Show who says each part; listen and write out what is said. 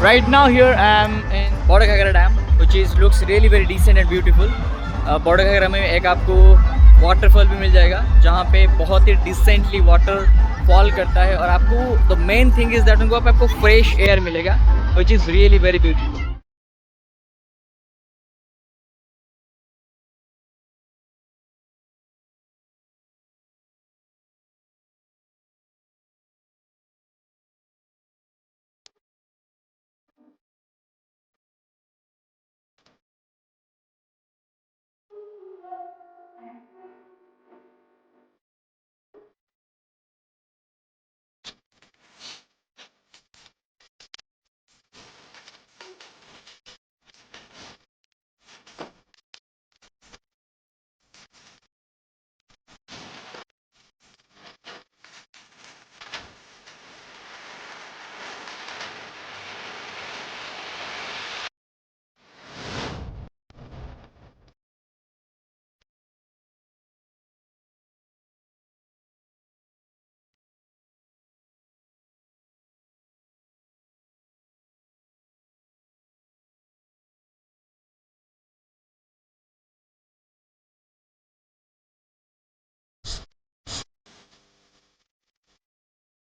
Speaker 1: Right now here I am in Border Ghagra Dam, which is looks really very decent and beautiful. Border Ghagra में एक आपको waterfall भी मिल जाएगा जहाँ पे बहुत ही डिसेंटली वाटर फॉल करता है और आपको the main thing is that उनको आपको फ्रेश एयर मिलेगा, which is really very beautiful.